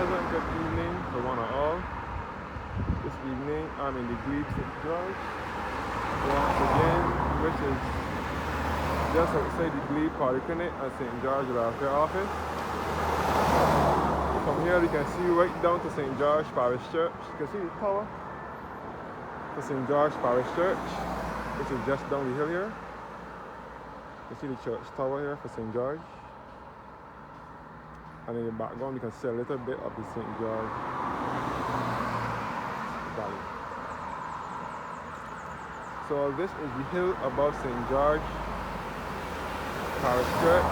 pleasant good evening to one and all. This evening I'm in the Glebe, St. George, once again, which is just outside the Glebe Polyclinic at St. George Welfare Office. From here you can see right down to St. George Parish Church. You can see the tower to St. George Parish Church, which is just down the hill here. You can see the church tower here for St. George. And in the background you can see a little bit of the St. George Valley. So this is the hill above St. George Parish Church.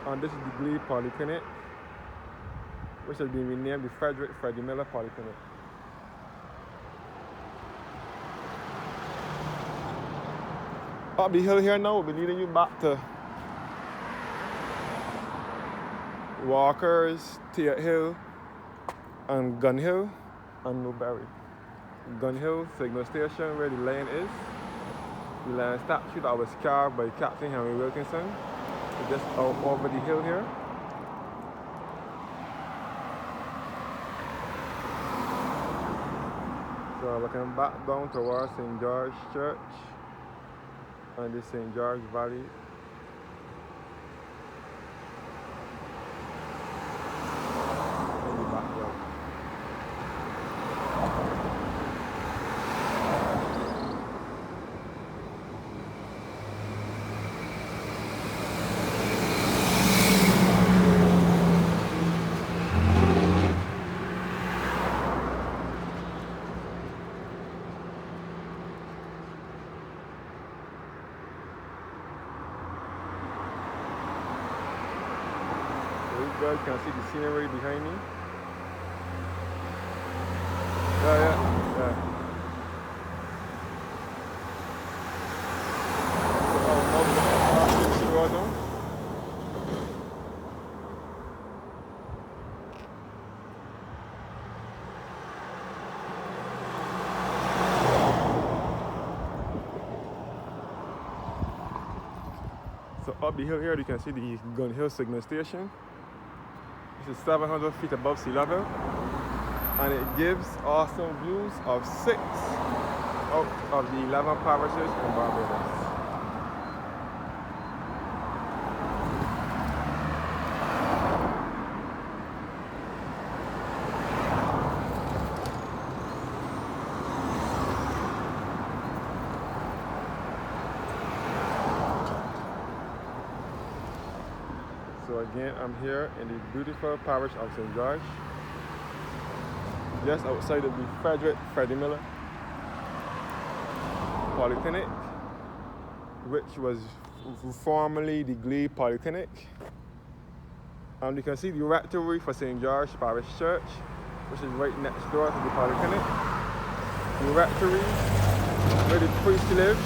And this is the Glebe Polyclinic, which has been renamed the Freddie Miller Polyclinic. Up the hill here now will be leading you back to Walker's, Tear Hill, and Gun Hill, and Newberry. Gun Hill signal station where the lion is. The lion statue that was carved by Captain Henry Wilkinson is just over the hill here. So looking back down towards St. George Church and the St. George Valley. You guys can see the scenery behind me. Yeah. So up the hill here you can see the Gun Hill signal station. This is 700 feet above sea level, and it gives awesome views of 6 out of the 11 parishes in Barbados. So again, I'm here in the beautiful parish of St. George, just outside of the Freddie Miller Polyclinic, which was formerly the Glebe Polyclinic. And you can see the rectory for St. George Parish Church, which is right next door to the Polyclinic. The rectory, where the priest lives.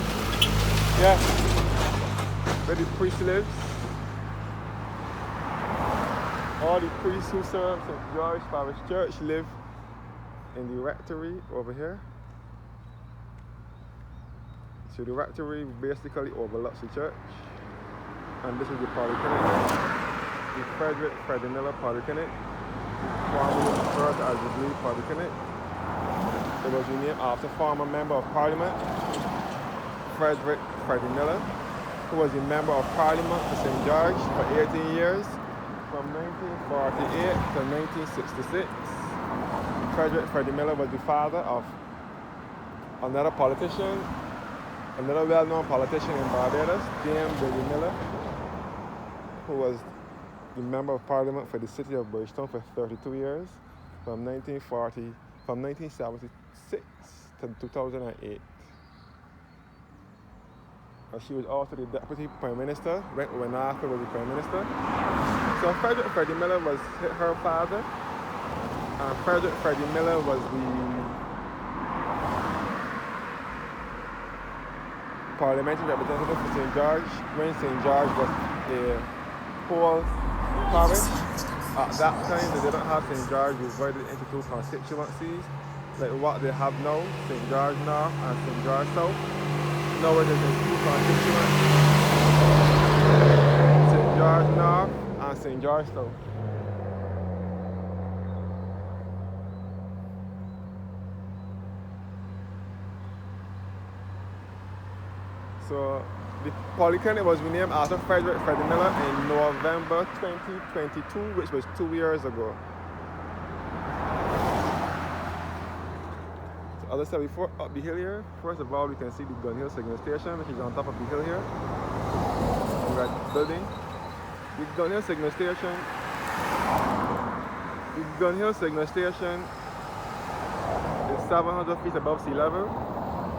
Yeah, where the priest lives. All the priests who serve St. George Parish Church live in the rectory over here. So the rectory basically overlooks the church. And this is the Polyclinic, the Freddie Miller Polyclinic, formerly referred to as the Glebe Polyclinic. It was renamed after former Member of Parliament, Freddie Miller, who was a Member of Parliament for St. George for 18 years. From 1948 to 1966, Freddie Miller was the father of another politician, another well-known politician in Barbados, James W. Miller, who was the Member of Parliament for the city of Bridgetown for 32 years, from 1976 to 2008. She was also the Deputy Prime Minister when Arthur was the Prime Minister. So Freddie Miller was her father, and Freddie Miller was the parliamentary representative for St. George when St. George was a whole parish. At that time, they didn't have St. George divided into 2 constituencies, like what they have now, St. George North and St. George South. Now it is in two constituents, St. George North and St. George South. So the Polyclinic was renamed after Frederick Freddie Miller in November 2022, which was 2 years ago. So as I said before, up the hill here, first of all, we can see the Gun Hill Signal Station, which is on top of the hill here. The red building. The Gun Hill Signal Station. The Gun Hill Signal Station is 700 feet above sea level.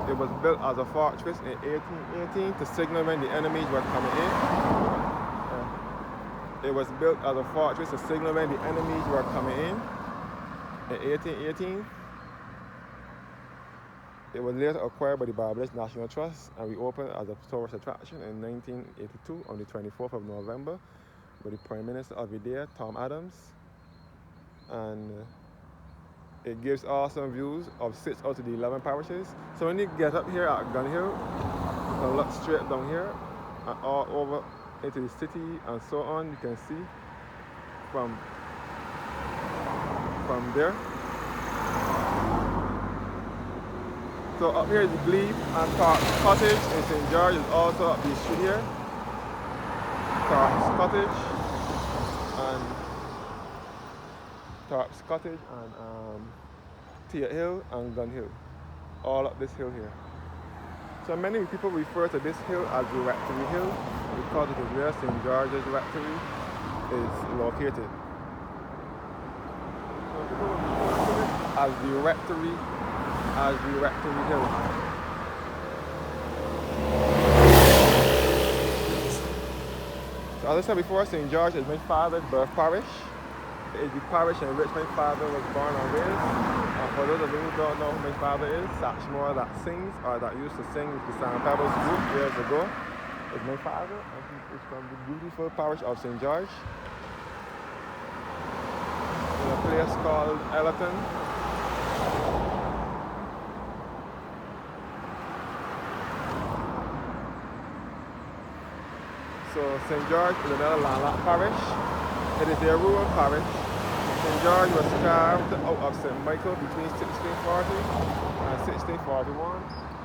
It was built as a fortress in 1818 to signal when the enemies were coming in. It was built as a fortress to signal when the enemies were coming in 1818. It was later acquired by the Barbados National Trust and reopened as a tourist attraction in 1982 on the 24th of November by the Prime Minister of the day, Tom Adams. And it gives awesome views of 6 out of the 11 parishes. So when you get up here at Gun Hill, you can look straight down here and all over into the city and so on. You can see from there. So up here is the Glebe and Clark's Cottage in St. George is also up the street here. Clark's Cottage and Tia Hill and Gun Hill, all up this hill here. So many people refer to this hill as the Rectory Hill because it is where St. George's Rectory is located. So people refer to it as the Rectory Hill. So as I said before, St. George is my father's birth parish. It is the parish in which my father was born and raised. And for those of you who don't know who my father is, Satchmore that sings or that used to sing with the Sand Pebbles group years ago is my father, and he is from the beautiful parish of St. George in a place called Ellerton. So St. George is another landlocked parish. It is a rural parish. St. George was carved out of St. Michael between 1640 and 1641.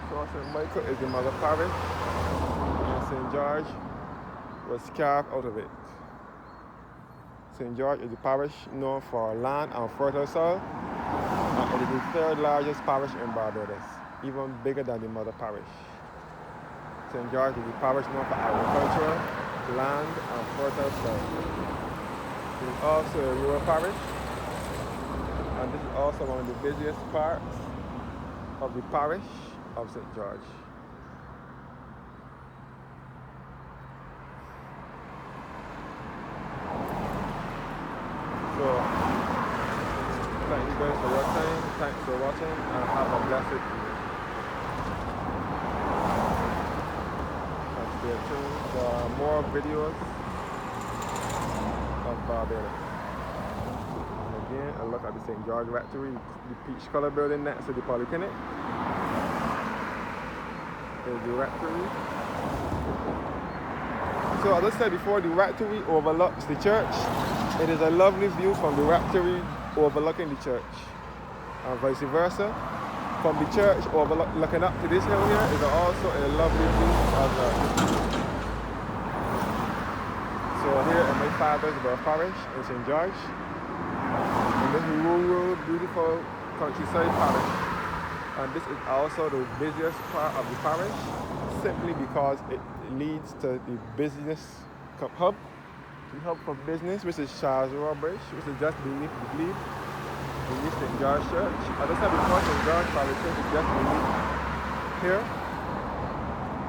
So St. Michael is the mother parish, and St. George was carved out of it. St. George is the parish known for land and fertile soil, and it is the third largest parish in Barbados, even bigger than the mother parish. St. George is the parish known for agriculture, land and fertile soil. It is also a rural parish, and this is also one of the busiest parts of the parish of St. George. So, thank you guys for your time, thanks for watching, and have a blessed evening. And stay tuned for more videos of Barbados. And again, a look at the St. George Rectory, the peach color building next to the Polyclinic. There's the Rectory. So as I said before, the Rectory overlooks the church. It is a lovely view from the Rectory overlooking the church, and vice versa. From the church looking up to this hill here is also a lovely view of the So here in my father's birth parish in St. George, in this rural, beautiful countryside parish. And this is also the busiest part of the parish, simply because it leads to the business hub, the hub for business, which is Charles Royal Bridge, which is just beneath the Glebe, beneath St. George Church. As I said before, St. George Parish Church is just beneath here.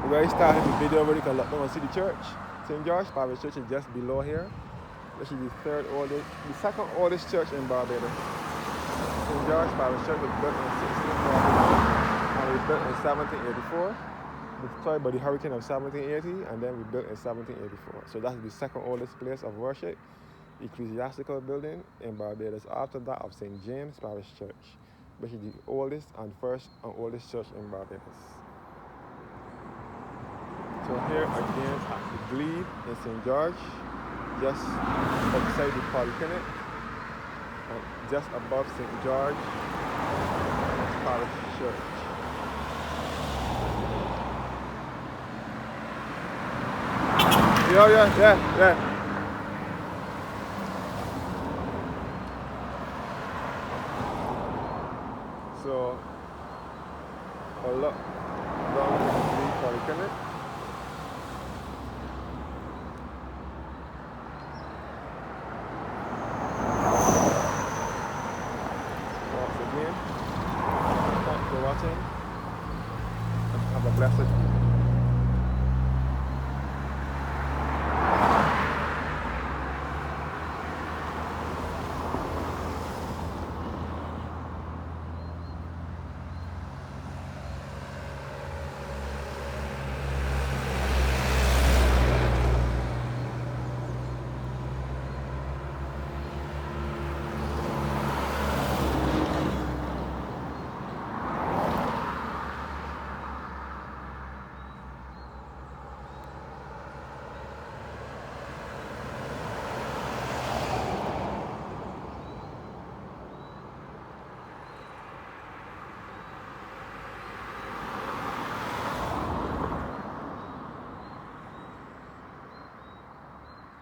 Where I started the video where you can look down and see the church. St. George Parish Church is just below here, which is the second oldest church in Barbados. St. George Parish Church was built in 1641 and was built in 1784. Destroyed by the hurricane of 1780, and then rebuilt in 1784. So that's the second oldest place of worship, ecclesiastical building in Barbados, after that of St. James Parish Church, which is the oldest and first and oldest church in Barbados. So here again at the Glebe in St. George, just outside the Polyclinic, and just above St. George Parish Church. Yeah. So a lot down to the Polyclinic. Once again, thanks for watching and have a blessed